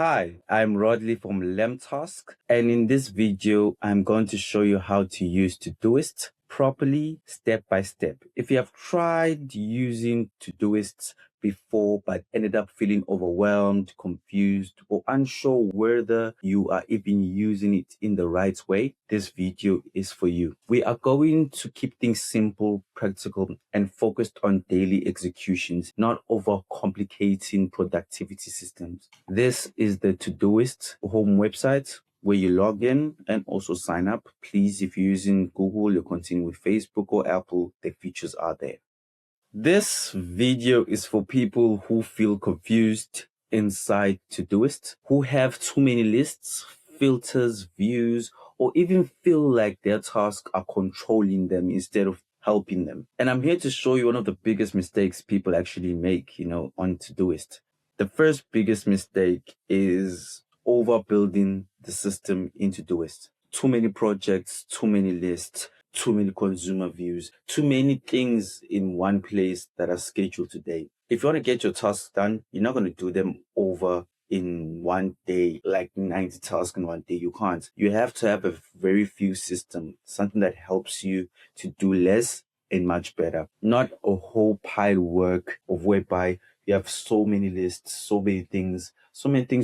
Hi, I'm Rodley from LemTask, and in this video, I'm going to show you how to use Todoist properly, step by step. If you have tried using Todoist before but ended up feeling overwhelmed, confused, or unsure whether you are even using it in the right way, this video is for you. We are going to keep things simple, practical, and focused on daily executions, not overcomplicating productivity systems. This is the Todoist home website where you log in and also sign up. Please, if you're using Google, you continue with Facebook or Apple, the features are there. This video is for people who feel confused inside Todoist, who have too many lists, filters, views, or even feel like their tasks are controlling them instead of helping them. And I'm here to show you one of the biggest mistakes people actually make, on Todoist. The first biggest mistake is overbuilding the system in Todoist. Too many projects, too many lists, too many consumer views, too many things in one place that are scheduled today. If you want to get your tasks done, you're not going to do them over in one day, like 90 tasks in one day. You can't. You have to have a very few system, something that helps you to do less and much better. Not a whole pile work of whereby you have so many lists, so many things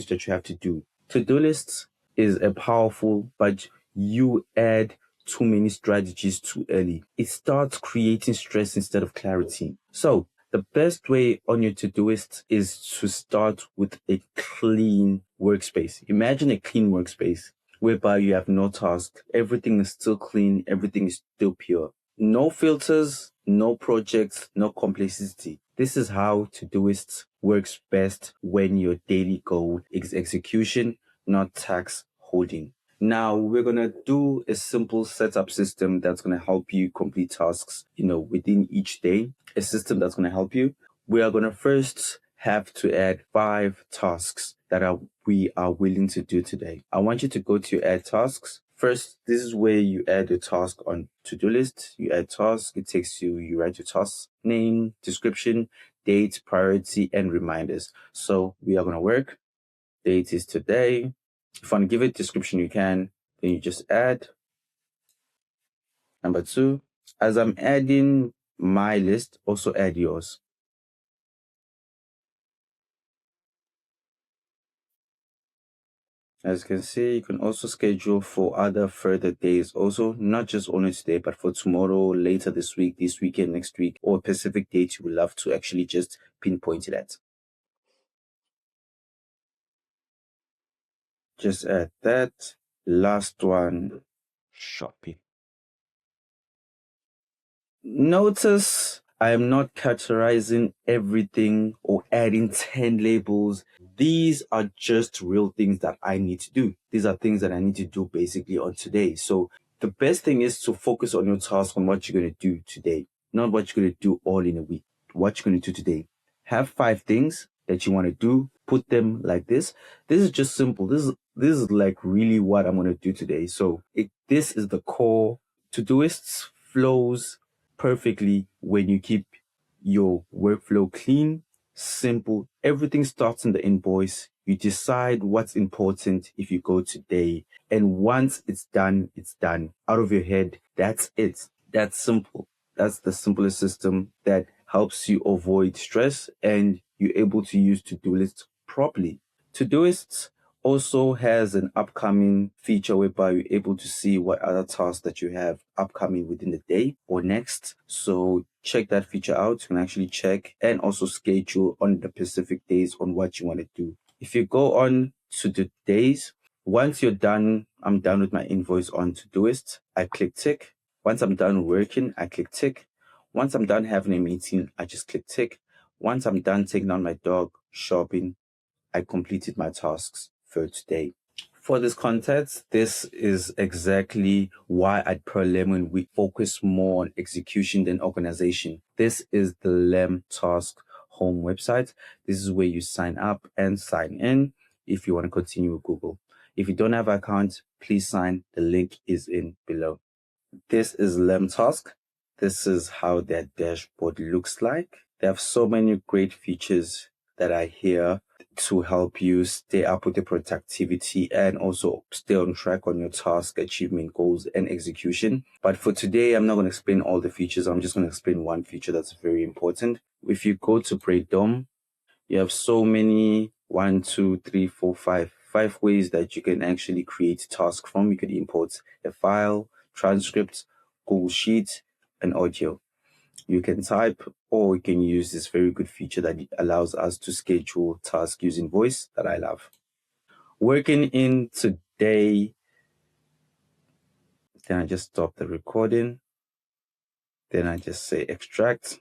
that you have to do. To-do lists is a powerful, but you add too many strategies too early. It starts creating stress instead of clarity. So the best way on your Todoist is to start with a clean workspace. Imagine a clean workspace whereby you have no task. Everything is still clean. Everything is still pure. No filters, no projects, no complexity. This is how Todoist works best when your daily goal is execution, not task holding. Now we're going to do a simple setup system that's going to help you complete tasks, within each day, a system that's going to help you. We are going to first have to add 5 tasks that we are willing to do today. I want you to go to your add tasks. First, this is where you add a task on to-do list. You add task, it takes you write your task name, description, date, priority, and reminders. So we are going to work. Date is today. If you want to give it description, you can. Then you just add. Number 2, as I'm adding my list, also add yours. As you can see, you can also schedule for other further days also, not just only today, but for tomorrow, later this week, this weekend, next week, or a specific date you would love to actually just pinpoint it at. Just add that. Last one, shopping. Notice I am not categorizing everything or adding 10 labels. These are just real things that I need to do. These are things that I need to do basically on today. So the best thing is to focus on your task, on what you're going to do today, not what you're going to do all in a week. What you're going to do today. Have 5 things that you want to do. Put them like this. This is just simple. This is like really what I'm going to do today. So this is the core. Todoist flows perfectly when you keep your workflow clean, simple. Everything starts in the invoice. You decide what's important if you go today. And once it's done, it's done. Out of your head, that's it. That's simple. That's the simplest system that helps you avoid stress and you're able to use to-do lists properly. Todoist also has an upcoming feature whereby you're able to see what other tasks that you have upcoming within the day or next. So check that feature out. You can actually check and also schedule on the specific days on what you want to do. If you go on to the days, once you're done, I'm done with my invoice on Todoist, I click tick. Once I'm done working, I click tick. Once I'm done having a meeting, I just click tick. Once I'm done taking on my dog shopping, I completed my tasks for today. For this context, this is exactly why at Pearl Lemon we focus more on execution than organization. This is the LemTask home website. This is where you sign up and sign in if you want to continue with Google. If you don't have an account, please sign. The link is in below. This is LemTask. This is how their dashboard looks like. They have so many great features that are here to help you stay up with your productivity and also stay on track on your task, achievement, goals, and execution. But for today, I'm not going to explain all the features. I'm just going to explain one feature that's very important. If you go to Breakdown, you have so many, 1, 2, 3, 4, 5 ways that you can actually create tasks from. You could import a file, transcript, Google Sheet, and audio. You can type, or you can use this very good feature that allows us to schedule tasks using voice that I love. Working in today, then I just stop the recording. Then I just say extract.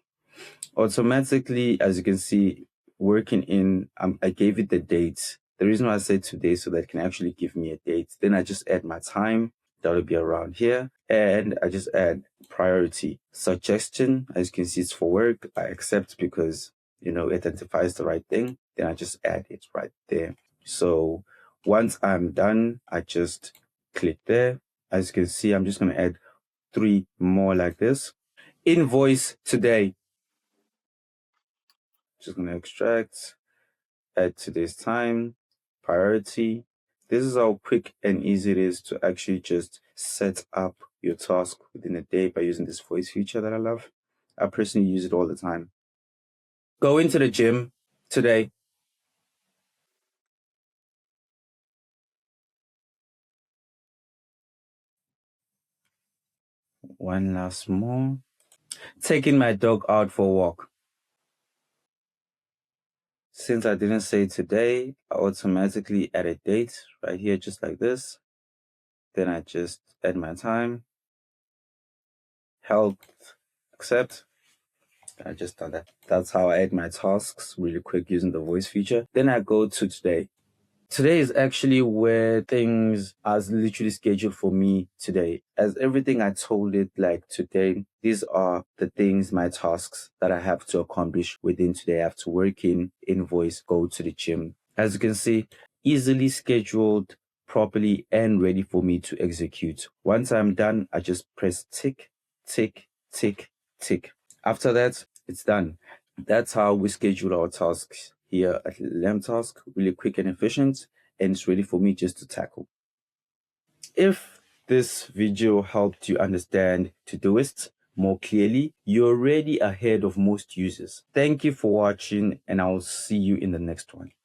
Automatically, as you can see, working in, I gave it the date. The reason why I said today so that it can actually give me a date. Then I just add my time. That'll be around here. And I just add priority. Suggestion, as you can see, it's for work. I accept because, it identifies the right thing. Then I just add it right there. So once I'm done, I just click there. As you can see, I'm just going to add 3 more like this. Invoice today. Just going to extract, add today's time, priority. This is how quick and easy it is to actually just set up your task within a day by using this voice feature that I love. I personally use it all the time. Go into the gym today. One last more. Taking my dog out for a walk. Since I didn't say today, I automatically add a date right here, just like this. Then I just add my time, health, accept. I just done that. That's how I add my tasks really quick using the voice feature. Then I go to today. Today is actually where things are literally scheduled for me today. As everything I told it like today, these are the things, my tasks that I have to accomplish within today. I have to work in, invoice, go to the gym. As you can see, easily scheduled, properly, and ready for me to execute. Once I'm done, I just press tick, tick, tick, tick. After that, it's done. That's how we schedule our tasks here at LemTask, really quick and efficient, and it's ready for me just to tackle. If this video helped you understand Todoist more clearly, you're already ahead of most users. Thank you for watching, and I'll see you in the next one.